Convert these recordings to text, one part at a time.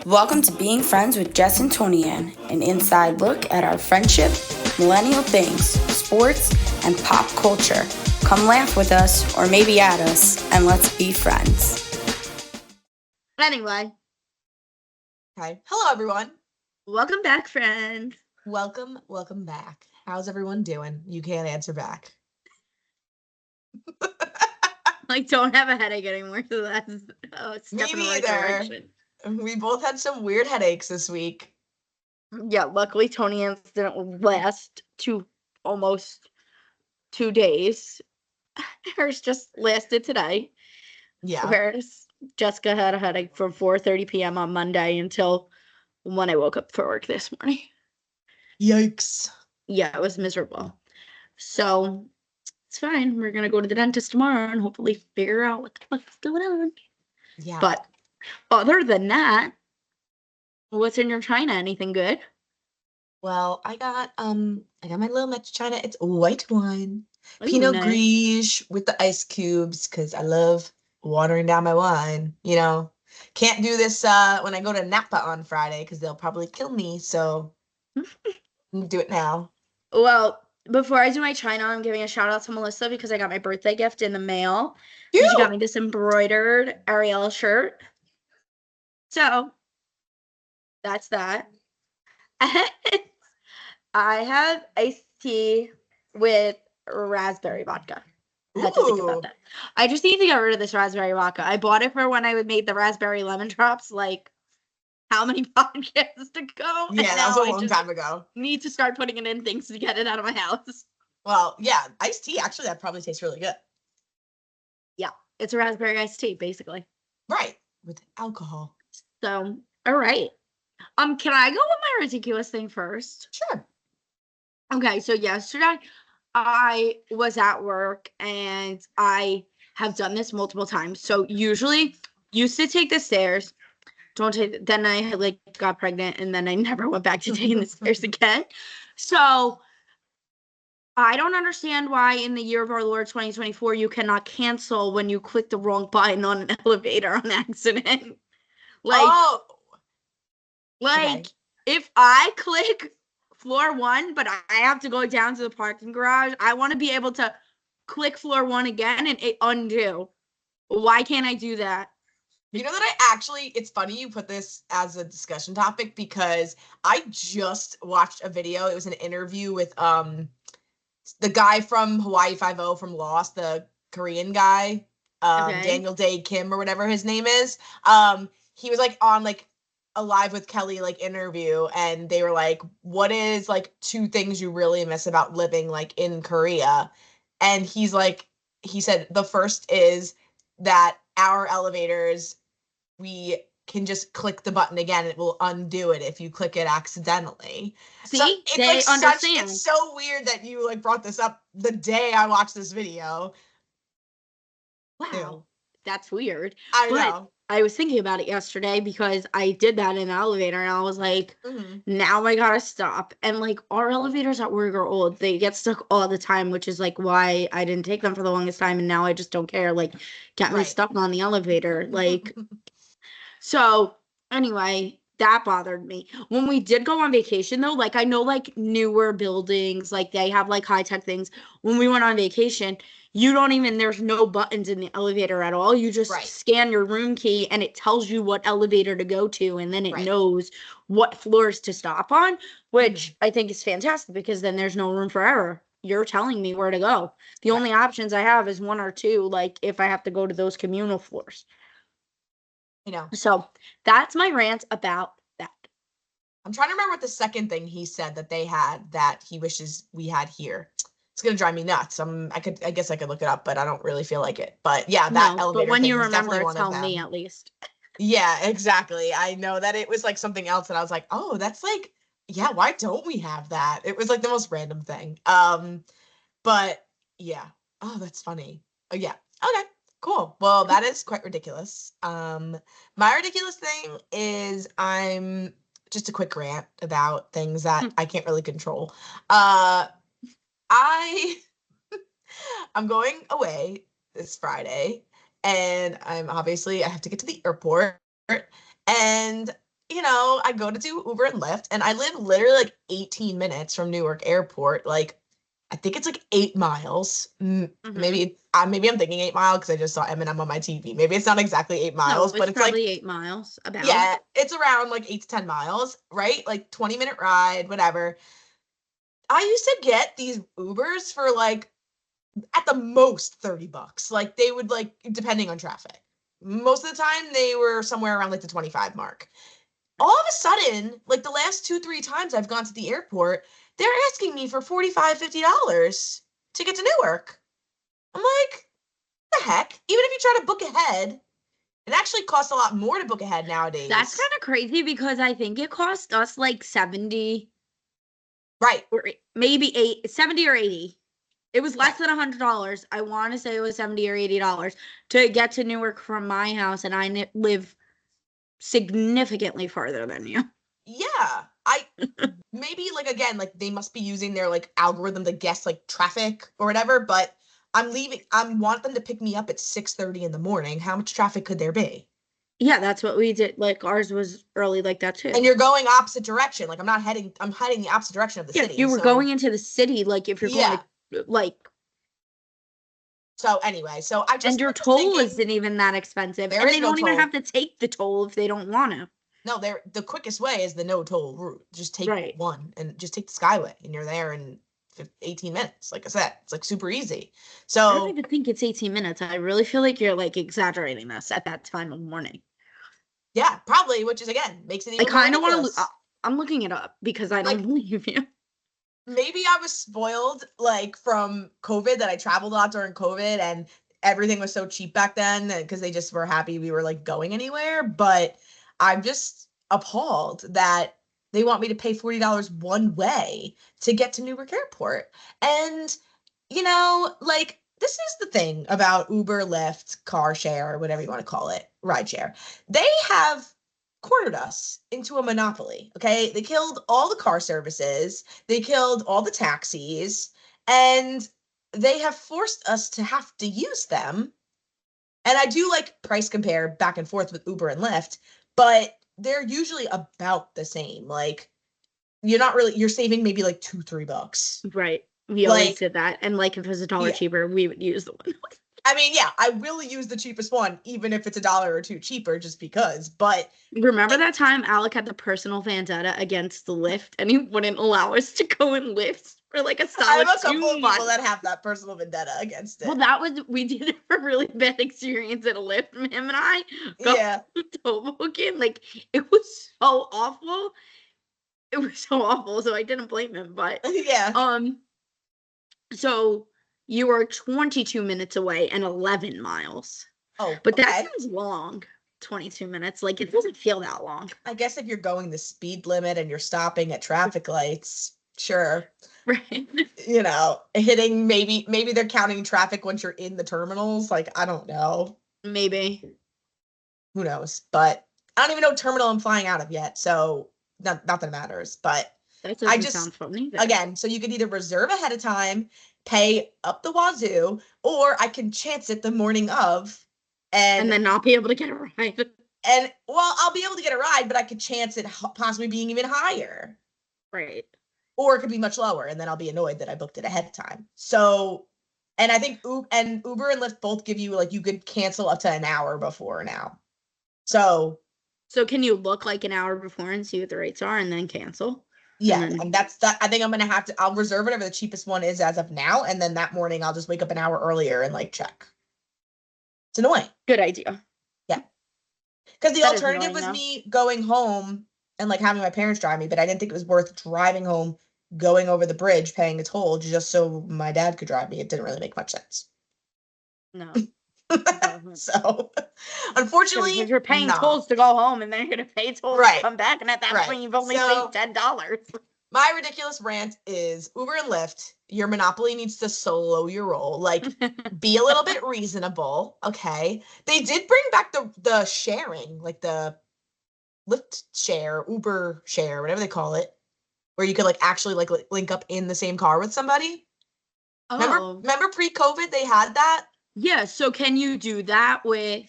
Welcome to Being Friends with Jess and Tony Ann, an inside look at our friendship, millennial things, sports, and pop culture. Come laugh with us, or maybe at us, and let's be friends. Anyway, Hi. Hello, everyone. welcome back, friends. Welcome back. How's everyone doing? You can't answer back. Don't have a headache anymore, so that's a step in the right direction. We both had some weird headaches this week. Yeah, luckily Tony Ann's didn't last almost 2 days. Hers just lasted today. Yeah. Whereas Jessica had a headache from 4:30 p.m. on Monday until when I woke up for work this morning. Yikes. Yeah, it was miserable. So it's fine. We're gonna go to the dentist tomorrow and hopefully figure out what the fuck's going on. Yeah. But other than that, what's in your china? Anything good? Well, I got my little Mattress china. It's white wine. Ooh, Pinot nice. Gris with the ice cubes because I love watering down my wine. You know, can't do this when I go to Napa on Friday because they'll probably kill me. So do it now. Well, before I do my china, I'm giving a shout out to Melissa because I got my birthday gift in the mail. Cute. She got me this embroidered Ariel shirt. So that's that. I have iced tea with raspberry vodka. I had to think about that. I just need to get rid of this raspberry vodka. I bought it for when I made the raspberry lemon drops, like how many podcasts ago? Yeah, that was a long time ago. Need to start putting it in things to get it out of my house. Well, yeah, iced tea, actually, that probably tastes really good. Yeah, it's a raspberry iced tea, basically. Right, with alcohol. So, all right. Can I go with my ridiculous thing first? Sure. Okay, so yesterday I was at work and I have done this multiple times. So usually used to take the stairs. Then I got pregnant and then I never went back to taking the stairs again. So I don't understand why in the year of our Lord 2024 you cannot cancel when you click the wrong button on an elevator on accident. Okay. If I click floor 1, but I have to go down to the parking garage, I want to be able to click floor 1 again and undo. Why can't I do that? You know that it's funny you put this as a discussion topic because I just watched a video. It was an interview with the guy from Hawaii Five-0 from Lost, the Korean guy, Okay. Daniel Day Kim or whatever his name is. He was on a Live with Kelly interview, and they were like, what is 2 things you really miss about living in Korea? And he said the first is that our elevators, we can just click the button again. It will undo it if you click it accidentally. See, so it's they understand. It's so weird that you brought this up the day I watched this video. Wow, Ew. that's weird. I know. I was thinking about it yesterday because I did that in the elevator and I was like, now I gotta stop. And our elevators at work are old. They get stuck all the time, which is why I didn't take them for the longest time. And now I just don't care. Get me stuck on the elevator. So anyway, that bothered me. When we did go on vacation though, I know newer buildings, they have high-tech things. When we went on vacation, there's no buttons in the elevator at all. You just scan your room key and it tells you what elevator to go to, and then it knows what floors to stop on, which I think is fantastic because then there's no room for error. You're telling me where to go. The only options I have is 1 or 2, if I have to go to those communal floors. So that's my rant about that. I'm trying to remember what the second thing he said that they had that he wishes we had here. It's gonna drive me nuts. I guess I could look it up, but I don't really feel like it. But yeah, that elevator. But when thing you was remember, definitely one tell of them. me at least. Yeah, exactly. I know that it was something else, and I was like, oh, that's yeah. Why don't we have that? It was the most random thing. But yeah. Oh, that's funny. Oh yeah. Okay. Cool. Well, that is quite ridiculous. My ridiculous thing is I'm just a quick rant about things that I can't really control. I'm going away this Friday, and I have to get to the airport, and I go to do Uber and Lyft, and I live literally like 18 minutes from Newark Airport. Like, I think it's like 8 miles. Maybe I'm thinking 8 miles because I just saw Eminem on my TV. Maybe it's not exactly 8 miles, No, but it's it's like, probably 8 miles. About. yeah, it's around like 8 to 10 miles, right? Like 20-minute ride, whatever. I used to get these Ubers for like at the most $30. Like they would like, depending on traffic. Most of the time they were somewhere around like the 25 mark. All of a sudden, like the last 2-3 times I've gone to the airport, they're asking me for $45-50 to get to Newark. I'm like, what the heck? Even if you try to book ahead, it actually costs a lot more to book ahead nowadays. That's kind of crazy because I think it cost us like 70. Right. Or maybe 70 or 80. It was less than $100. I want to say it was $70 or $80 to get to Newark from my house, and I live significantly farther than you. Yeah. Maybe like, again, like they must be using their like algorithm to guess like traffic or whatever, but I want them to pick me up at 6:30 in the morning. How much traffic could there be? Yeah, that's what we did. Like ours was early like that too. And you're going opposite direction. Like I'm heading the opposite direction of the city. You were going into the city, like if you're going to like. So anyway, so I just and your toll isn't even that expensive, and they don't even have to take the toll if they don't want to. No, the quickest way is the no toll route. Just take one and just take the Skyway, and you're there in 18 minutes. Like I said, it's like super easy. So I don't even think it's 18 minutes. I really feel like you're like exaggerating this at that time of morning. Yeah, probably, which is again makes it even more ridiculous. I kind of want to. I'm looking it up because I don't believe you. Maybe I was spoiled like from COVID, that I traveled a lot during COVID and everything was so cheap back then because they just were happy we were like going anywhere. But I'm just appalled that they want me to pay $40 one way to get to Newark Airport. And, like, this is the thing about Uber, Lyft, car share, or whatever you want to call it, ride share. They have cornered us into a monopoly. Okay. They killed all the car services. They killed all the taxis, and they have forced us to have to use them. And I do like price compare back and forth with Uber and Lyft, but they're usually about the same. Like you're saving maybe like $2-3. Right. We always did that. And like if it was $1 cheaper, we would use the one. I mean, yeah, I will use the cheapest one, even if it's $1 or $2 cheaper, just because. But remember that time Alec had the personal vendetta against the Lyft, and he wouldn't allow us to go in Lyft for like a solid 2 months. I have a couple of people that have that personal vendetta against it. Well, we did a really bad experience at a Lyft. Him and I got Hoboken. Like it was so awful. It was so awful. So I didn't blame him, but so you are 22 minutes away and 11 miles. Oh, but that seems long. 22 minutes. Like, it doesn't feel that long. I guess if you're going the speed limit and you're stopping at traffic lights, sure. Right. Hitting, maybe they're counting traffic once you're in the terminals. Like, I don't know. Maybe. Who knows? But I don't even know what terminal I'm flying out of yet. So, not that it matters. But that doesn't sound fun either. Again, so you could either reserve ahead of time, pay up the wazoo, or I can chance it the morning of and then not be able to get a ride. And I'll be able to get a ride, but I could chance it possibly being even higher. Right. Or it could be much lower, and then I'll be annoyed that I booked it ahead of time. So, and I think Uber and Lyft both give you, like, you could cancel up to an hour before now. So can you look like an hour before and see what the rates are and then cancel? Yeah, and that's that. I think I'm going to I'll reserve whatever the cheapest one is as of now. And then that morning I'll just wake up an hour earlier and like check. It's annoying. Good idea. Yeah. Because the alternative was me going home and like having my parents drive me, but I didn't think it was worth driving home, going over the bridge, paying a toll just so my dad could drive me. It didn't really make much sense. No. So, unfortunately, because you're paying tolls to go home, and then you're gonna pay tolls to come back, and at that point, you've only paid $10. My ridiculous rant is Uber and Lyft. Your monopoly needs to slow your roll. Like, be a little bit reasonable, okay? They did bring back the sharing, like the Lyft share, Uber share, whatever they call it, where you could like actually like link up in the same car with somebody. Oh. Remember pre-COVID they had that? Yeah, so can you do that with,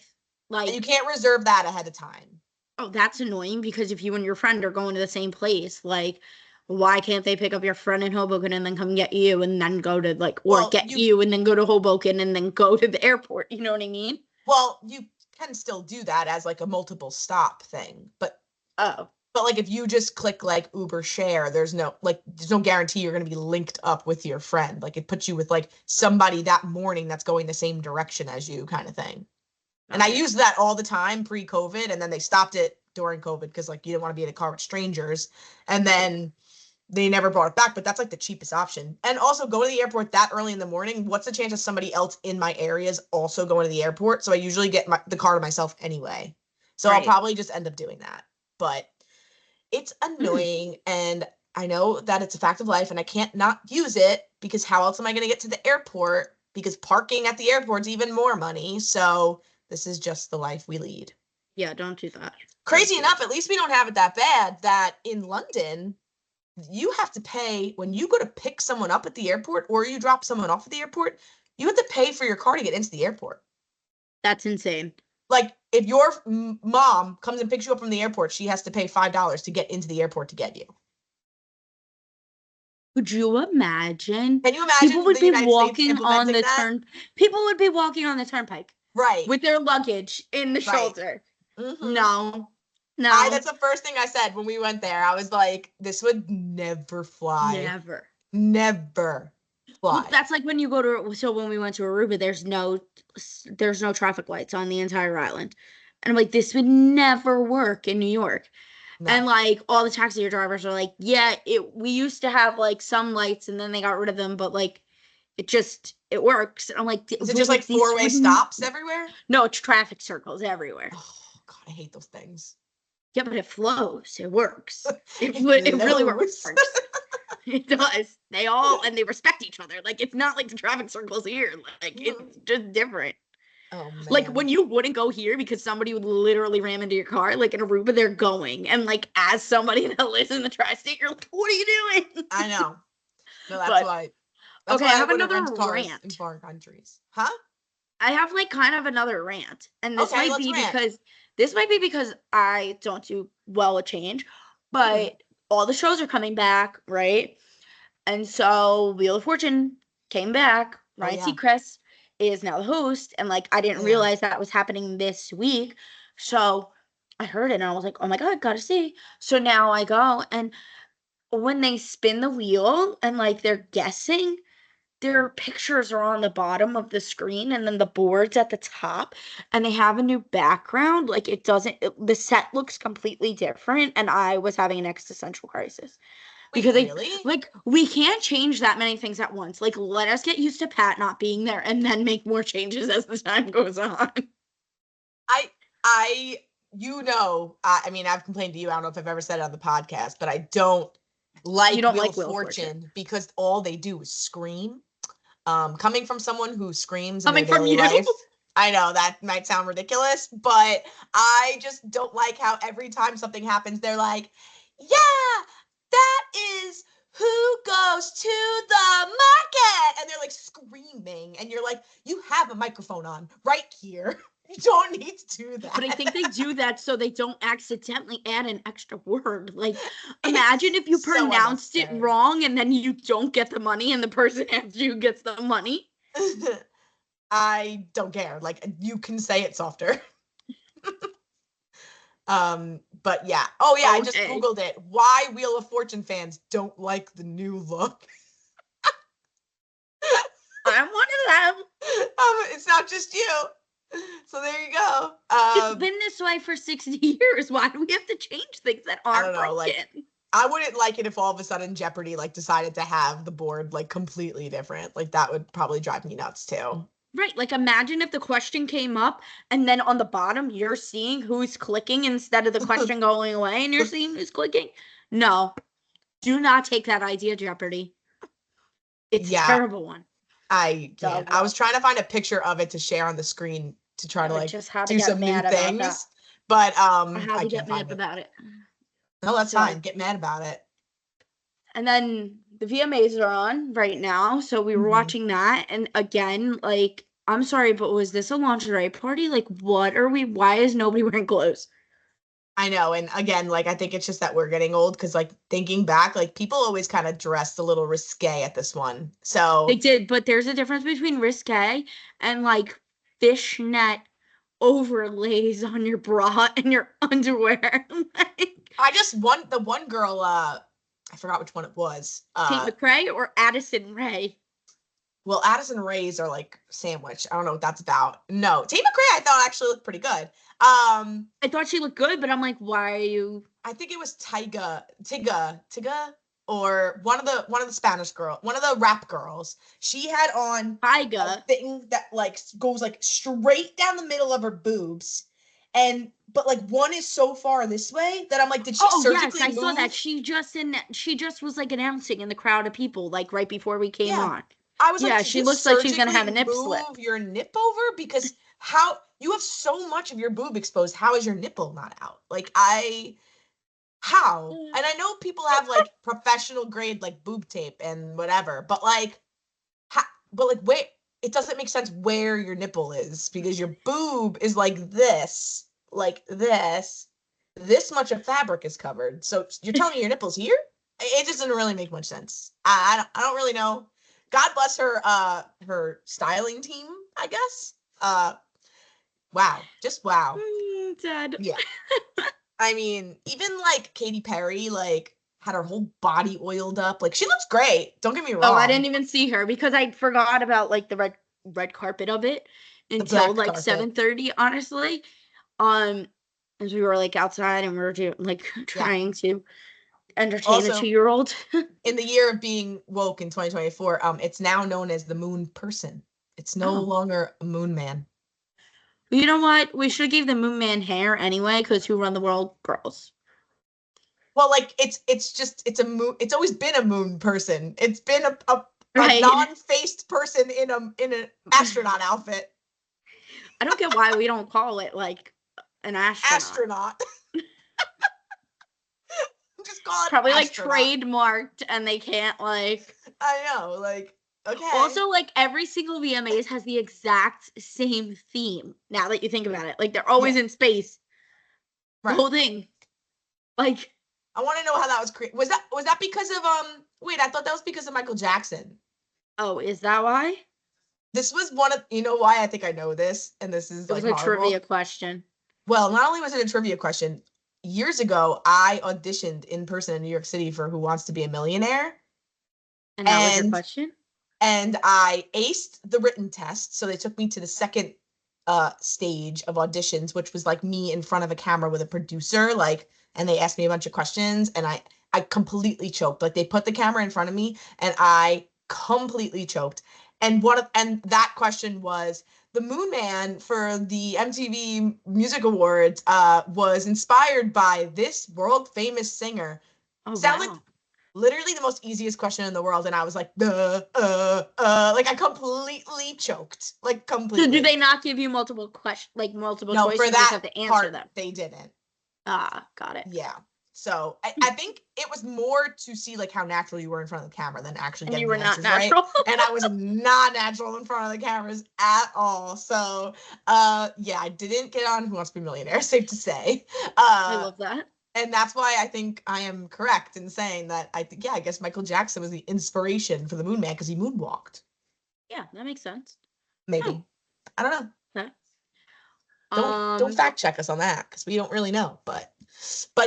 like... You can't reserve that ahead of time. Oh, that's annoying because if you and your friend are going to the same place, like, why can't they pick up your friend in Hoboken and then come get you and then go to, like, or get you and then go to Hoboken and then go to the airport? You know what I mean? Well, you can still do that as, like, a multiple stop thing. But like, if you just click, like, Uber share, there's no guarantee you're going to be linked up with your friend. Like, it puts you with, like, somebody that morning that's going the same direction as you kind of thing. And I used that all the time pre-COVID, and then they stopped it during COVID because, like, you didn't want to be in a car with strangers. And then they never brought it back, but that's, like, the cheapest option. And also, go to the airport that early in the morning. What's the chance of somebody else in my area is also going to the airport? So I usually get the car to myself anyway. So I'll probably just end up doing that. But it's annoying, and I know that it's a fact of life, and I can't not use it because how else am I going to get to the airport? Because parking at the airport's even more money. So this is just the life we lead. Yeah, don't do that. Crazy enough, at least we don't have it that bad that in London, you have to pay when you go to pick someone up at the airport or you drop someone off at the airport, you have to pay for your car to get into the airport. That's insane. Like, if your mom comes and picks you up from the airport, she has to pay $5 to get into the airport to get you. Could you imagine? Can you imagine people would the be United walking States on the implementing People would be walking on the turnpike, right, with their luggage in the shoulder. Mm-hmm. No. That's the first thing I said when we went there. I was like, this would never fly. Never fly. Well, that's like when you go to. So when we went to Aruba, there's no traffic lights on the entire island, and I'm like, this would never work in New York. No. And, like, all the taxi drivers are like, yeah, we used to have, like, some lights and then they got rid of them, but, like, it works. And I'm like, is it just, like, four-way stops everywhere? No, it's traffic circles everywhere. Oh, God, I hate those things. Yeah, but it flows. It works. It really works. It does. They respect each other. Like, it's not like the traffic circles here. Like, it's just different. Oh, man. Like, when you wouldn't go here because somebody would literally ram into your car, like in Aruba, they're going. And, like, as somebody that lives in the tri-state, you're like, what are you doing? I know. No, that's why. That's okay, why I have another rant in foreign countries. Huh? I have, like, kind of another rant. And this might be because I don't do well with change. But all the shows are coming back, right? And so Wheel of Fortune came back. Ryan Seacrest is now the host, and, like, I didn't realize that was happening this week. So I heard it and I was like, oh my God, gotta see. So now I go, and when they spin the wheel and, like, they're guessing, their pictures are on the bottom of the screen and then the board's at the top, and they have a new background. Like, the set looks completely different, and I was having an existential crisis. Because we can't change that many things at once. Like, let us get used to Pat not being there and then make more changes as the time goes on. I mean, I've complained to you. I don't know if I've ever said it on the podcast, but I don't like Wheel of Fortune because all they do is scream. Coming from someone who screams in their daily life. I know that might sound ridiculous, but I just don't like how every time something happens, they're like, yeah, that is who goes to the market. And they're, like, screaming. And you're like, you have a microphone on right here. You don't need to do that. But I think they do that so they don't accidentally add an extra word. Like, imagine if you pronounced it wrong and then you don't get the money and the person after you gets the money. I don't care. Like, you can say it softer. But yeah. Oh yeah, I just Googled it. Why Wheel of Fortune fans don't like the new look. I'm one of them. It's not just you. So there you go. It's been this way for 60 years. Why do we have to change things that aren't broken? Like, I wouldn't like it if all of a sudden Jeopardy, like, decided to have the board, like, completely different. Like, that would probably drive me nuts too. Right, like, imagine if the question came up and then on the bottom you're seeing who's clicking instead of the question going away and you're seeing who's clicking. No, do not take that idea, Jeopardy. It's a terrible one. I can't. I was trying to find a picture of it to share on the screen to try to, like, do some new things. But I can't get mad about it. No, that's fine. Get mad about it. And then the VMAs are on right now, so we were watching that. And again, like, I'm sorry, but was this a lingerie party? Like, why is nobody wearing clothes? I know. And again, like, I think it's just that we're getting old because, like, thinking back, like, people always kind of dressed a little risque at this one. They So, did, but there's a difference between risque and like fishnet overlays on your bra and your underwear. Like the one girl, I forgot which one it was. Tate McRae or Addison Rae. Well, Addison Rae's are like sandwich. I don't know what that's about. No, Tate McRae I thought actually looked pretty good. I thought she looked good, but I'm like, why are you? I think it was Tiga, or one of the Spanish girl, one of the rap girls. She had on Tyga. a thing that like goes like straight down the middle of her boobs, but like one is so far this way that I'm like, did she surgically yes, I move? saw that. She just was like announcing in the crowd of people, like right before we came on. I was like, she looks like she's gonna have a nip slip. Move your nip over because how you have so much of your boob exposed. How is your nipple not out? Like how? And I know people have like professional grade like boob tape and whatever, but like, wait, it doesn't make sense where your nipple is because your boob is like this. This much of fabric is covered. So you're telling me your nipple's here? It just doesn't really make much sense. I don't really know. God bless her styling team, I guess. Wow. Just wow. Dead. Yeah. I mean, even like Katy Perry, like had her whole body oiled up. Like she looks great. Don't get me wrong. Oh, I didn't even see her because I forgot about like the red carpet of it until like 7:30, honestly. As we were like outside and we were trying to entertain also, a 2-year-old. In the year of being woke in 2024, it's now known as the moon person. It's no longer a moon man. You know what? We should give the moon man hair anyway, because who run the world? Girls. Well, like it's a moon. It's always been a moon person. It's been a non-faced person in an astronaut outfit. I don't get why we don't call it like an astronaut. Just call it probably astronaut. Like trademarked, and they can't like. I know, like. Okay. Also, like every single VMAs has the exact same theme. Now that you think about it, like they're always in space. Right. The whole thing. Like, I want to know how that was created. Was that because of Wait, I thought that was because of Michael Jackson. Oh, is that why? This was one of. You know why I think I know this, and this is like it was a trivia question. Well, not only was it a trivia question. Years ago, I auditioned in person in New York City for Who Wants to Be a Millionaire. And that was your question? And I aced the written test. So they took me to the second stage of auditions, which was like me in front of a camera with a producer, like, and they asked me a bunch of questions and I completely choked. Like they put the camera in front of me and I completely choked. And that question was, the Moon Man for the MTV Music Awards was inspired by this world famous singer. Oh, wow. Like literally the most easiest question in the world, and I was like, like I completely choked, like completely. So do they not give you multiple questions, like multiple choices? No, for that you just have to answer part, them. They didn't. Got it. Yeah. So I think it was more to see like how natural you were in front of the camera than actually getting the answers right. And I was not natural in front of the cameras at all. So yeah, I didn't get on Who Wants to Be a Millionaire, safe to say. I love that. And that's why I think I am correct in saying that I guess Michael Jackson was the inspiration for the Moon Man because he moonwalked. Yeah, that makes sense. Maybe. I don't know. Don't fact check us on that because we don't really know. But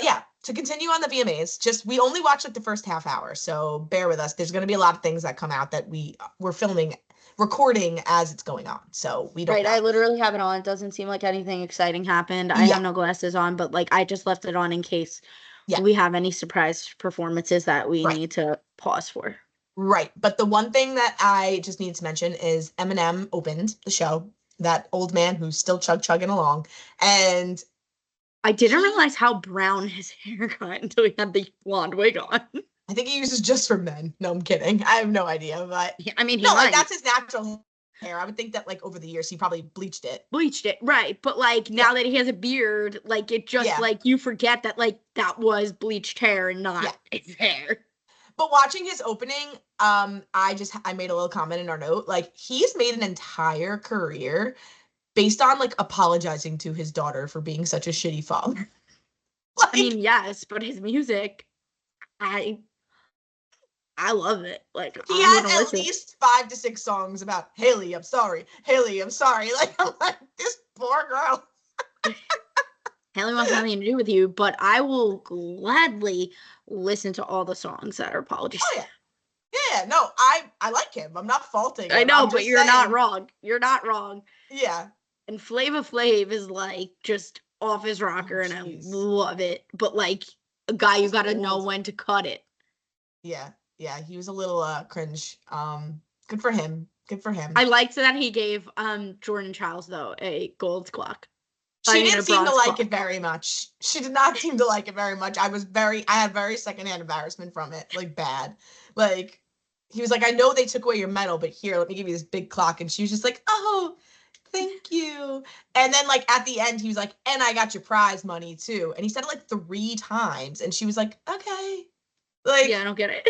yeah, to continue on the VMAs, we only watched like the first half hour, so bear with us. There's going to be a lot of things that come out that we're recording as it's going on, so we don't know. I literally have it on. It doesn't seem like anything exciting happened. I have no glasses on, but like I just left it on in case we have any surprise performances that we need to pause for. Right, but the one thing that I just need to mention is Eminem opened the show, that old man who's still chugging along, and I didn't realize how brown his hair got until he had the blonde wig on. I think he uses just for men. No, I'm kidding. I have no idea, but I mean, that's his natural hair. I would think that like over the years he probably bleached it, right? But like now that he has a beard, like it just like you forget that like that was bleached hair and not his hair. But watching his opening, I made a little comment in our note, like he's made an entire career based on like apologizing to his daughter for being such a shitty father. Like, I mean, yes, but his music, I love it. Like, he I'm had gonna at listen. least 5 to 6 songs about Haley, I'm sorry. Haley, I'm sorry. Like, I'm like, this poor girl. Haley wants nothing to do with you, but I will gladly listen to all the songs that are apologies. Oh yeah. Yeah, no, I like him. I'm not faulting him. I know, I'm but just you're not saying, wrong. You're not wrong. yeah. And Flava Flav is like just off his rocker, and I Jeez. love it. But like a guy, you He's gotta know old. when to cut it. Yeah, yeah, he was a little cringe. Good for him. Good for him. I liked that he gave Jordan Childs though a gold clock. She I mean, didn't a seem to bronze like clock. it very much. She did not seem to like it very much. I had very secondhand embarrassment from it, like bad. Like, he was like, I know they took away your medal, but here, let me give you this big clock. And she was just like, oh, thank you. And then like at the end, he was like, and I got your prize money too. And he said it like 3 times. And she was like, okay. Like, Yeah, I don't get it.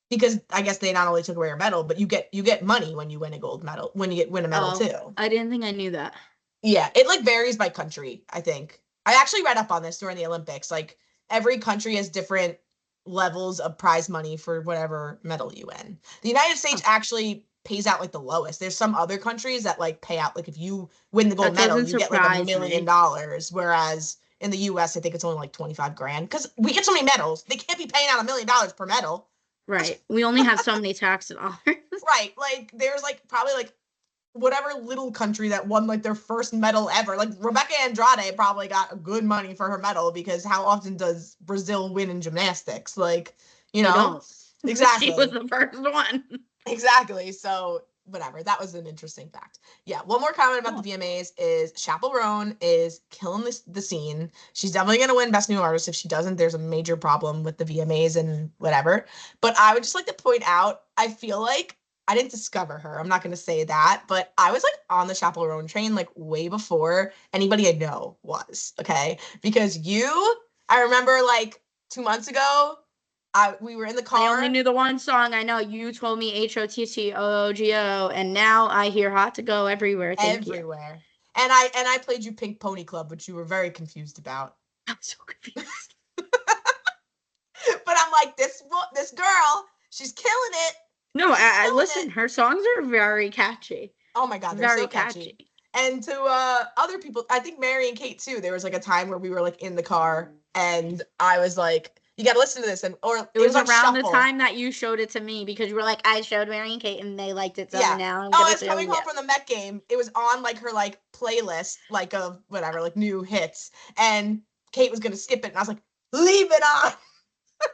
because I guess they not only took away your medal, but you get money when you win a gold medal, when you win a medal too. I didn't think I knew that. Yeah, it like varies by country, I think. I actually read up on this during the Olympics. Like, every country has different levels of prize money for whatever medal you win. The United States actually pays out like the lowest. There's some other countries that like pay out, like if you win the gold That medal, doesn't you get like $1 surprise me. million, whereas in the US I think it's only like 25 grand, because we get so many medals. They can't be paying out $1 million per medal. Right. We only have so many tax dollars. Right. Like, there's like probably like whatever little country that won like their first medal ever. Like, Rebecca Andrade probably got good money for her medal, because how often does Brazil win in gymnastics? Like, you know? Don't. Exactly. She was the first one. Exactly. So whatever. That was an interesting fact. Yeah. One more comment about the VMAs is Chappell Roan is killing the scene. She's definitely going to win Best New Artist. If she doesn't, there's a major problem with the VMAs and whatever. But I would just like to point out, I feel like I didn't discover her. I'm not going to say that, but I was like on the Chappell Roan train like way before anybody I know was. Okay. Because I remember like 2 months ago, we were in the car. I only knew the one song. I know you told me HOTTOOGO, and now I hear Hot to Go everywhere. Thank you. Everywhere. And I played you Pink Pony Club, which you were very confused about. I'm so confused. But I'm like, this girl, she's killing it. No, I listen. Her songs are very catchy. Oh my god, they're very so catchy. And to other people, I think Mary and Kate too. There was like a time where we were like in the car, and I was like, "You got to listen to this." Or it was around Shuffle. the time that you showed it to me, because you were like, "I showed Mary and Kate, and they liked it." So yeah. now I was coming home from the Met game. It was on like her like playlist, like of whatever, like new hits, and Kate was gonna skip it, and I was like, "Leave it on."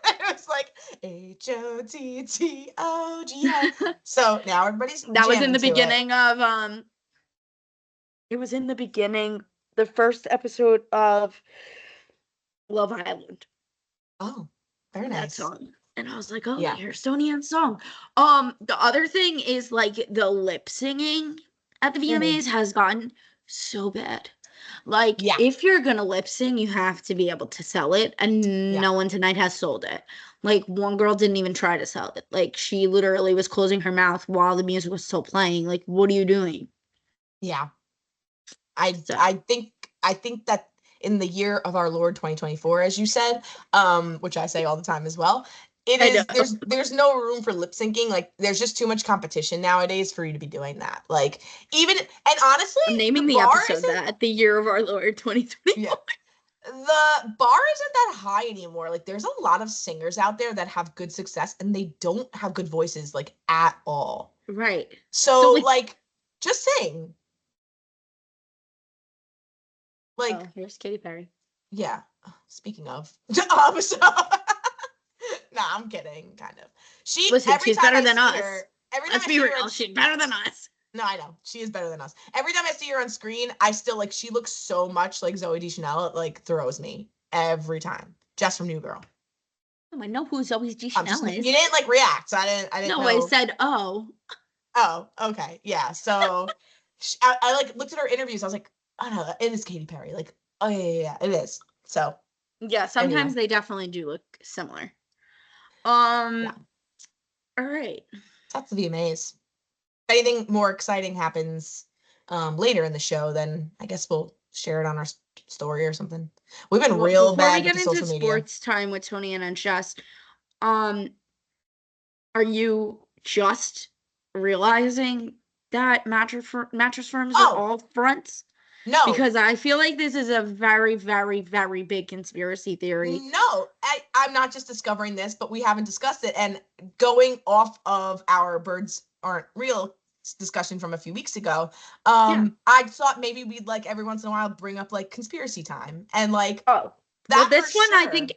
It was like HOTTOGO. So now everybody's that was in the jamming to beginning of it was in the beginning, the first episode of Love Island. Oh, very That nice. song. And I was like, oh, Yeah. here's Stony Ann's song. The other thing is like the lip singing at the VMAs has gotten so bad. Like, Yeah. if you're gonna lip sing, you have to be able to sell it, and no one tonight has sold it. Like, one girl didn't even try to sell it. Like, she literally was closing her mouth while the music was still playing. Like, what are you doing? Yeah. I think that in the year of our Lord 2024, as you said, which I say all the time as well, there's no room for lip syncing. Like, there's just too much competition nowadays for you to be doing that. Like, even, and honestly, I'm naming the episode that, the year of our Lord 2024. Yeah. The bar isn't that high anymore. Like, there's a lot of singers out there that have good success, and they don't have good voices, like, at all. Right. So like, just sing. Like, oh, here's Katy Perry. Yeah. Speaking of, so, nah, I'm kidding, kind of. Listen, she's better than us. Let's be real, she's better than us. No, I know. She is better than us. Every time I see her on screen, I still, like, she looks so much like Zooey Deschanel. It, like, throws me every time. Jess from New Girl. Oh, I know who Zooey Deschanel is. You didn't, like, react, so I didn't know. No, I said, oh. Oh, okay. Yeah, so I like, looked at her interviews. I was like, oh, no, it is Katy Perry. Like, oh, yeah, it is. So. Yeah, sometimes they definitely do look similar. All right. That's the VMAs. If anything more exciting happens later in the show, then I guess we'll share it on our story or something. We've been Well, real before we bad with get the into social media. sports time with Tony and Jess, are you just realizing that mattress firms are Oh, all fronts? no. Because I feel like this is a very, very, very big conspiracy theory. No, I'm not just discovering this, but we haven't discussed it. And going off of our birds aren't real discussion from a few weeks ago, Yeah. I thought maybe we'd like every once in a while bring up like conspiracy time and like Oh, that well, this for one, I sure. think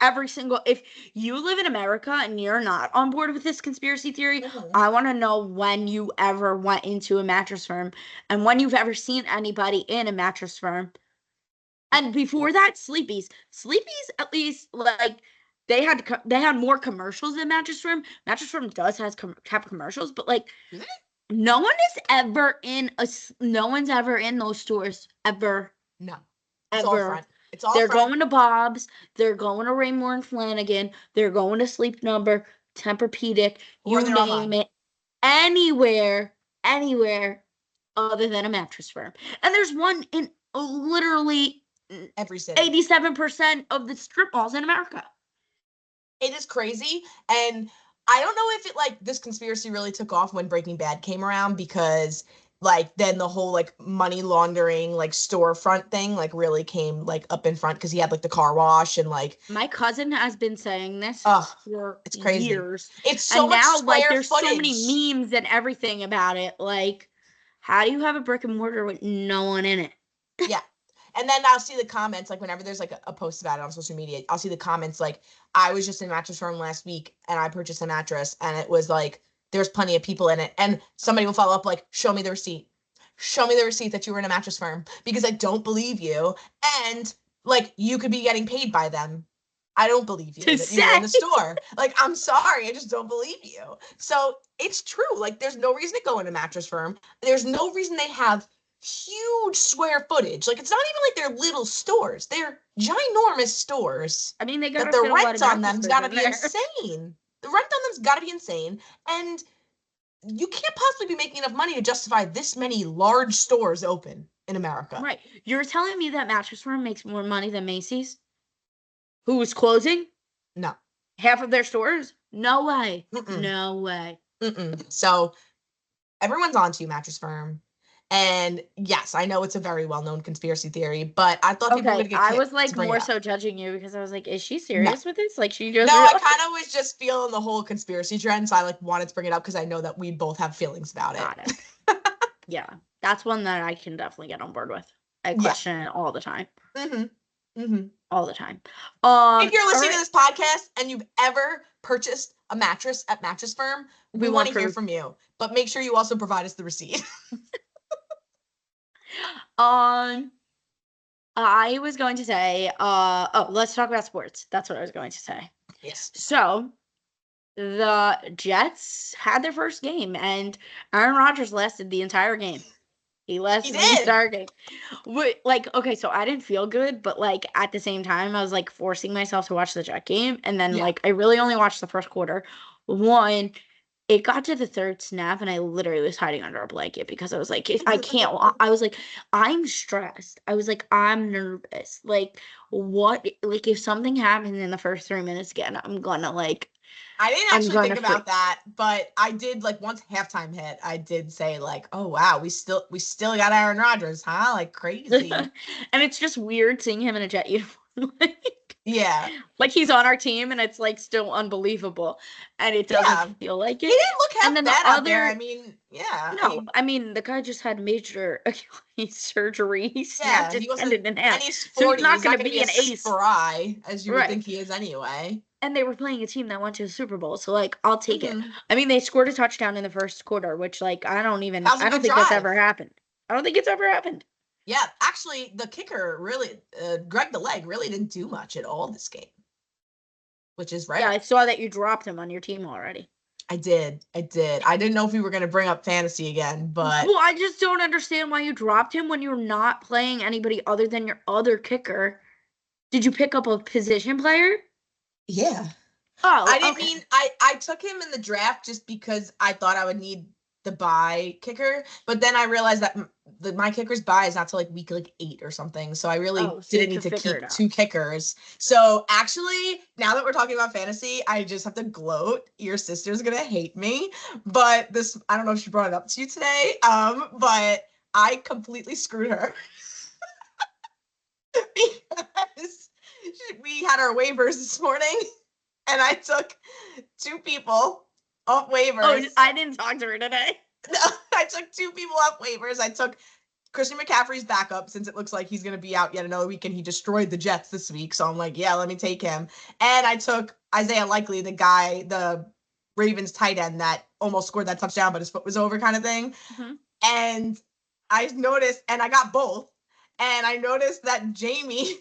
if you live in America and you're not on board with this conspiracy theory, Mhm. I want to know when you ever went into a mattress firm and when you've ever seen anybody in a mattress firm. And before that, Sleepy's at least like they had more commercials than Mattress Firm. Mattress Firm does have commercials, but like Do they? no one's ever in those stores ever. No, it's all Ever. front. It's all They're front. going to Bob's. They're going to Raymore and Flanagan. They're going to Sleep Number, Tempur-Pedic, Or you they're name online. it. Anywhere other than a Mattress Firm. And there's one in literally Every city. 87% of the strip malls in America. It is crazy. And I don't know if it like this conspiracy really took off when Breaking Bad came around, because like then the whole like money laundering like storefront thing like really came like up in front, because he had like the car wash and like My cousin has been saying this for it's crazy. years. It's so and much now square like there's footage. so many memes and everything about it. Like, how do you have a brick and mortar with no one in it? Yeah. And then I'll see the comments, like whenever there's like a post about it on social media, I'll see the comments like, I was just in a Mattress Firm last week and I purchased a mattress and it was like, there's plenty of people in it. And somebody will follow up like, show me the receipt. Show me the receipt that you were in a Mattress Firm, because I don't believe you. And like, you could be getting paid by them. I don't believe you that you were in the store. Like, I'm sorry, I just don't believe you. So it's true. Like, there's no reason to go in a Mattress Firm. There's no reason they have huge square footage. Like, it's not even like they're little stores. They're ginormous stores. I mean, they got that the fit a lot rent of on them's mattresses got to in be there. insane. The rent on them's got to be insane. And you can't possibly be making enough money to justify this many large stores open in America. Right. You're telling me that Mattress Firm makes more money than Macy's, who is closing No. half of their stores? No way. Mm-mm. No way. Mm-mm. So everyone's onto you, Mattress Firm. And yes, I know it's a very well-known conspiracy theory, but I thought people were Okay, going to get I kicked was like to bring more it up. so judging you because I was like, is she serious with this? Like, she just No, I kind of was just feeling the whole conspiracy trend, so I like wanted to bring it up because I know that we both have feelings about it. Got it. Yeah, that's one that I can definitely get on board with. I question it all the time. Mm-hmm. Mm-hmm. All the time. If you're listening to this podcast and you've ever purchased a mattress at Mattress Firm, we want to hear from you. But make sure you also provide us the receipt. I was going to say, let's talk about sports. That's what I was going to say. Yes. So, the Jets had their first game, and Aaron Rodgers lasted the entire game. He lasted the entire game. Like, okay, so I didn't feel good, but like at the same time, I was like forcing myself to watch the Jet game, and then like I really only watched the first quarter. One, it got to the third snap, and I literally was hiding under a blanket because I was like, if I can't, I was like, I'm stressed. I was like, I'm nervous. Like, what? Like, if something happened in the first 3 minutes again, I'm gonna like. I didn't actually think about that, but I did like once halftime hit, I did say like, oh wow, we still got Aaron Rodgers, huh? Like crazy. And it's just weird seeing him in a Jet uniform. Yeah. Like he's on our team and it's like still unbelievable. And it doesn't feel like it. He didn't look half and then bad the out other, there. I mean, yeah. No, I mean the guy just had major Achilles surgery. He snapped his tendon in half. And he's 40. So he's not going to to be an ace. Spry, as you would think he is anyway. And they were playing a team that went to the Super Bowl, so like I'll take it. I mean, they scored a touchdown in the first quarter, which like I don't think that's ever happened. I don't think it's ever happened. Yeah, actually, the kicker really, Greg the Leg, really didn't do much at all this game, which is rare. Yeah, I saw that you dropped him on your team already. I did. I didn't know if we were going to bring up fantasy again, but... Well, I just don't understand why you dropped him when you're not playing anybody other than your other kicker. Did you pick up a position player? Yeah. Oh, I didn't mean... I took him in the draft just because I thought I would need the bye kicker, but then I realized that my kicker's bye is not till like week like 8 or something, so I really didn't need to keep 2 kickers. So actually, now that we're talking about fantasy, I just have to gloat. Your sister's gonna hate me, but this, I don't know if she brought it up to you today, but I completely screwed her because we had our waivers this morning, and I took 2 people off waivers. Oh, I didn't talk to her today. No, I took 2 people off waivers. I took Christian McCaffrey's backup, since it looks like he's going to be out yet another week, and he destroyed the Jets this week. So I'm like, yeah, let me take him. And I took Isaiah Likely, the Ravens tight end that almost scored that touchdown, but his foot was over kind of thing. Mm-hmm. And I noticed, and I got both. And I noticed that Jamie,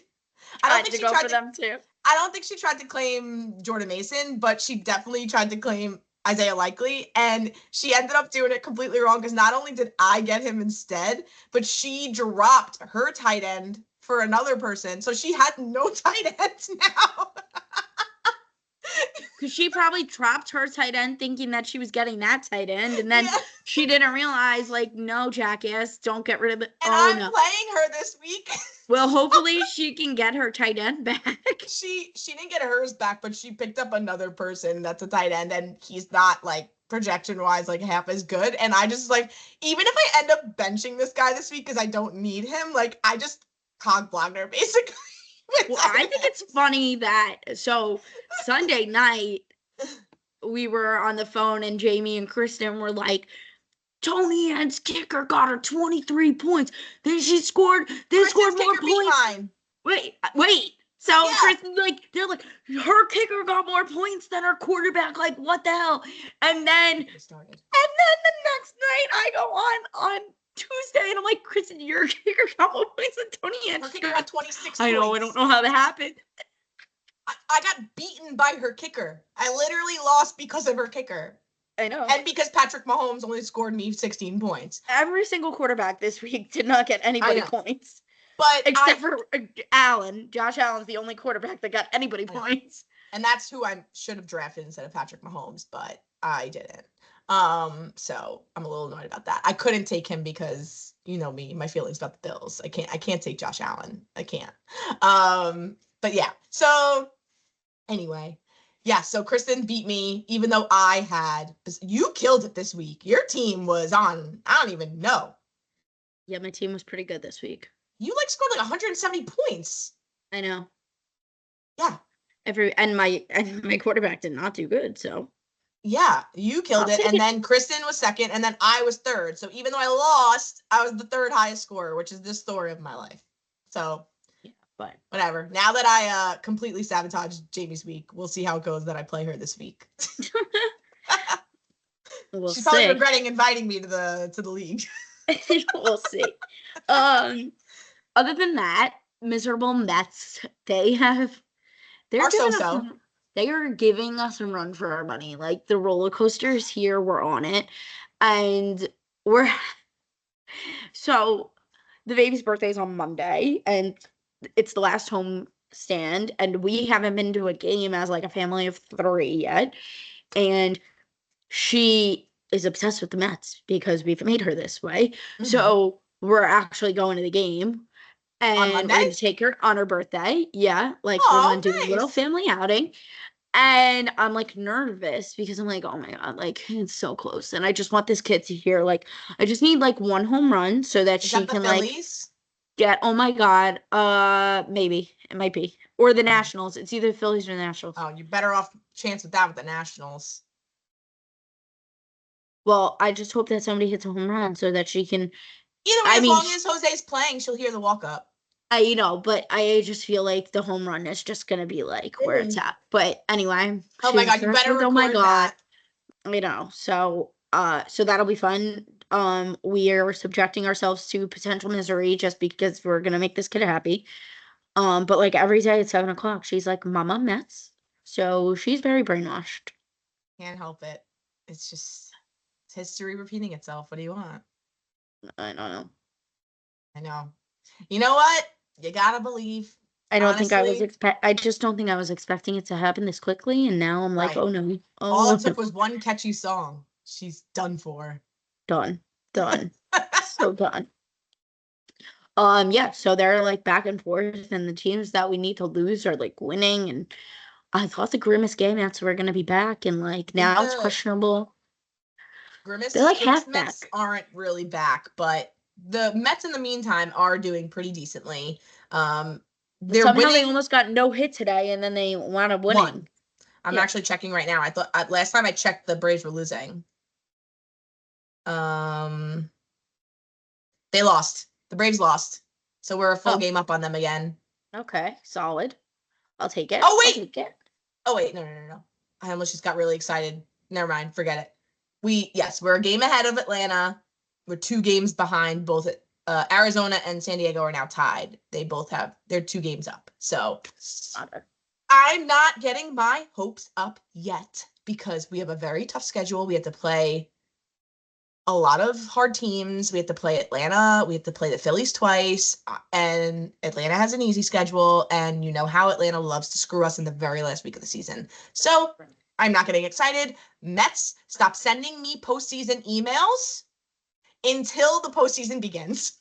I don't think she tried to them too. I don't think she tried to claim Jordan Mason, but she definitely tried to claim Isaiah Likely, and she ended up doing it completely wrong, because not only did I get him instead, but she dropped her tight end for another person, so she had no tight ends now. Because she probably dropped her tight end thinking that she was getting that tight end, and then she didn't realize, like, no, jackass, don't get rid of it. And I'm playing her this week. Well, hopefully she can get her tight end back. She didn't get hers back, but she picked up another person that's a tight end, and he's not, like, projection-wise, like, half as good. And I just, like, even if I end up benching this guy this week because I don't need him, like, I just cog-blocked her, basically. Well, I think it's funny that, so Sunday night, we were on the phone, and Jamie and Kristen were like, Tony Ann's kicker got her 23 points. Then she scored. They scored more points. Wait. So Kristen's like, they're like, her kicker got more points than her quarterback. Like, what the hell? And then the next night, I go on Tuesday, and I'm like, Kristen, your kicker got more points than Tony Ann. Her kicker got 26 points. I know. I don't know how that happened. I got beaten by her kicker. I literally lost because of her kicker. I know. And because Patrick Mahomes only scored me 16 points. Every single quarterback this week did not get anybody points. But except for Allen. Josh Allen's the only quarterback that got anybody points. And that's who I should have drafted instead of Patrick Mahomes, but I didn't. So I'm a little annoyed about that. I couldn't take him because, you know me, my feelings about the Bills. I can't take Josh Allen. I can't. But yeah. So anyway. Yeah, so Kristen beat me, even though you killed it this week. Your team was on, I don't even know. Yeah, my team was pretty good this week. You scored 170 points. I know. Yeah. And my quarterback did not do good, so. Yeah, you killed it. And then Kristen was second, and then I was third. So even though I lost, I was the 3rd highest scorer, which is the story of my life. So. But whatever. Now that I completely sabotaged Jamie's week, we'll see how it goes that I play her this week. She's probably regretting inviting me to the league. We'll see. Other than that, miserable Mets. They are giving us a run for our money. Like, the roller coaster is here. We're on it, and so the baby's birthday is on Monday, and it's the last home stand, and we haven't been to a game as like a family of 3 yet. And she is obsessed with the Mets because we've made her this way. Mm-hmm. So we're actually going to the game, and we're going to take her on her birthday. Yeah, we're going to do a little family outing. And I'm nervous because I'm like, oh my God, it's so close. And I just want this kid to hear, I just need 1 home run so that she can oh my God, maybe it might be, or the Nationals. It's either the Phillies or the Nationals. Oh, you're better off chance with that with the Nationals. Well, I just hope that somebody hits a home run so that she can. Either way, as long as Jose's playing, she'll hear the walk up. But I just feel like the home run is just gonna be where it's at. But anyway. Oh my God, you better record that. So that'll be fun. We are subjecting ourselves to potential misery just because we're gonna make this kid happy. But every day at 7:00, she's like, Mama, Mets. So she's very brainwashed. Can't help it. It's just history repeating itself. What do you want? I don't know. I know. You know what? You gotta believe. I just don't think I was expecting it to happen this quickly, and now I'm like, oh no. All it took was one catchy song. She's done for. Done. So done. Yeah, so they're like back and forth, and the teams that we need to lose are like winning. And I thought the Grimace game Mets were gonna be back, and like now it's questionable. They're like Grimace half Mets back. aren't really back, but the Mets in the meantime are doing pretty decently. They're Somehow winning. they almost got no hit today, and then they wound up winning. One. I'm actually checking right now. I thought last time I checked, the Braves were losing. They lost. The Braves lost, so we're a full game up on them again. Okay, solid. I'll take it. Oh wait. I'll take it. Oh wait, no. I almost just got really excited. Never mind, forget it. We're a game ahead of Atlanta. We're 2 games behind. Both Arizona and San Diego are now tied. They're 2 games up. So I'm not getting my hopes up yet because we have a very tough schedule. We have to play a lot of hard teams. We have to play Atlanta. We have to play the Phillies twice. And Atlanta has an easy schedule. And you know how Atlanta loves to screw us in the very last week of the season. So I'm not getting excited. Mets, stop sending me postseason emails until the postseason begins.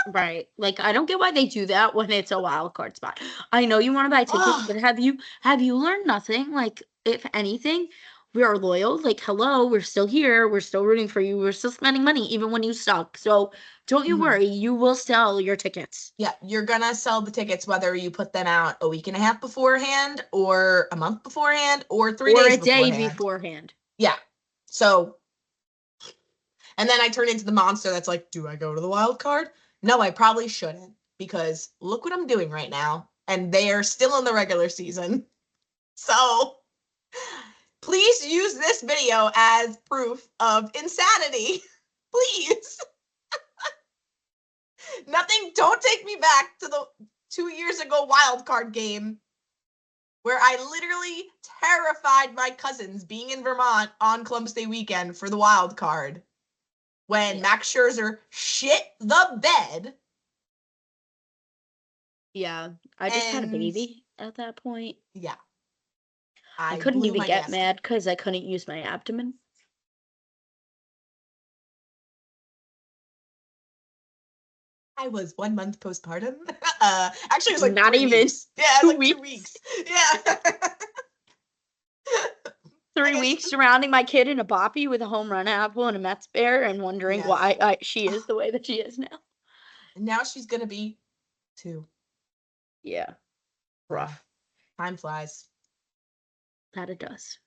Right. Like, I don't get why they do that when it's a wild card spot. I know you want to buy tickets, but have you learned nothing? Like, if anything, we are loyal. Like, hello, we're still here. We're still rooting for you. We're still spending money even when you suck. So don't you worry. You will sell your tickets. Yeah, you're going to sell the tickets whether you put them out a week and a half beforehand or a month beforehand or 3 days beforehand. Or a day beforehand. Yeah. So, and then I turn into the monster that's like, do I go to the wild card? No, I probably shouldn't because look what I'm doing right now. And they are still in the regular season. So please use this video as proof of insanity. Please. Don't take me back to the 2 years ago wild card game where I literally terrified my cousins being in Vermont on Columbus Day weekend for the wild card. When Max Scherzer shit the bed. Yeah, I just had a baby at that point. Yeah. I couldn't even get mad because I couldn't use my abdomen. I was 1 month postpartum. Actually, it was like not 3 even weeks. Yeah, like 2 weeks. Yeah. 3 weeks surrounding my kid in a boppy with a home run apple and a Mets bear and wondering why she is the way that she is now. And now she's going to be 2. Yeah. Rough. Time flies. That it does.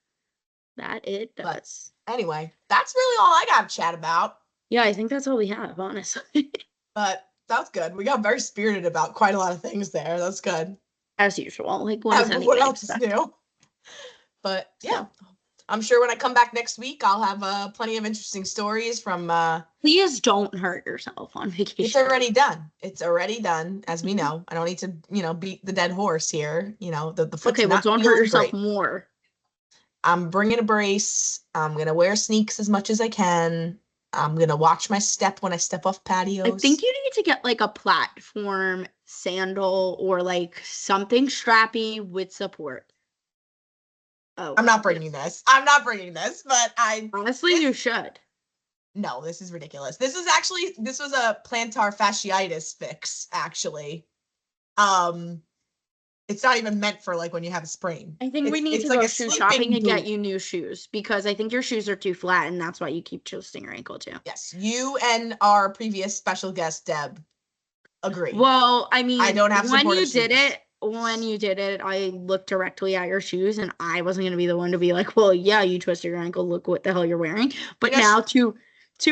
That it does. But anyway, that's really all I got to chat about. Yeah, I think that's all we have, honestly. But that's good. We got very spirited about quite a lot of things there. That's good. As usual. Like, what else is new? But yeah. I'm sure when I come back next week, I'll have plenty of interesting stories from... Please don't hurt yourself on vacation. It's already done. It's already done, as we know. I don't need to, beat the dead horse here. The foot's okay, well, don't hurt yourself more. I'm bringing a brace. I'm going to wear sneaks as much as I can. I'm going to watch my step when I step off patios. I think you need to get, like, a platform sandal or, like, something strappy with support. Oh, I'm not bringing this. But honestly, you should. No, this is ridiculous. This was a plantar fasciitis fix, actually. It's not even meant for like when you have a sprain. I think we need to go shoe shopping and get you new shoes because I think your shoes are too flat and that's why you keep twisting your ankle too. Yes, you and our previous special guest Deb agree. Well, I mean, I don't have when you did it, I looked directly at your shoes and I wasn't going to be the one to be like, well, yeah, you twisted your ankle. Look what the hell you're wearing. But now, 2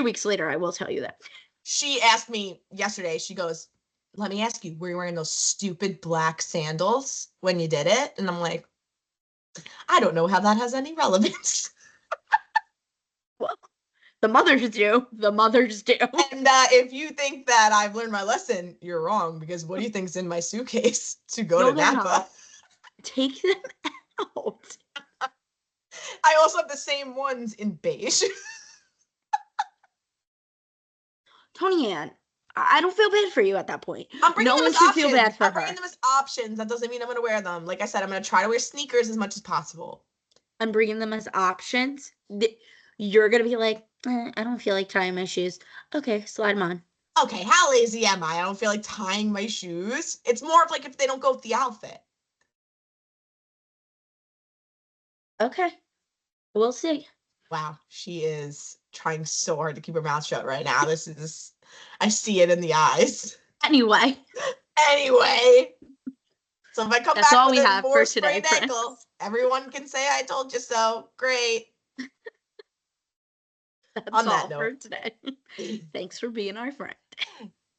weeks later, I will tell you that. She asked me yesterday, she goes, let me ask you, were you wearing those stupid black sandals when you did it? And I'm like, I don't know how that has any relevance. Well, the mothers do. And if you think that I've learned my lesson, you're wrong. Because what do you think's in my suitcase to go to Napa? Take them out. I also have the same ones in beige. Tony Ann, I don't feel bad for you at that point. No one should feel bad for her. I'm bringing them as options. That doesn't mean I'm going to wear them. Like I said, I'm going to try to wear sneakers as much as possible. I'm bringing them as options. You're going to be like, I don't feel like tying my shoes. Okay, slide them on. Okay, how lazy am I? I don't feel like tying my shoes. It's more of like if they don't go with the outfit. Okay, we'll see. Wow, she is trying so hard to keep her mouth shut right now. I see it in the eyes. Anyway. Anyway. So if I come That's back all with we a have more for today, sprained ankle, everyone can say I told you so. Great. That's On that all note. for today. Thanks for being our friend.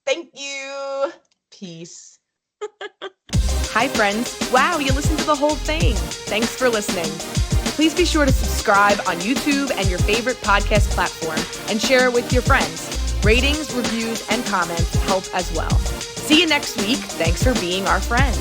Thank you. Peace. Hi, friends. Wow, you listened to the whole thing. Thanks for listening. Please be sure to subscribe on YouTube and your favorite podcast platform and share it with your friends. Ratings, reviews, and comments help as well. See you next week. Thanks for being our friend.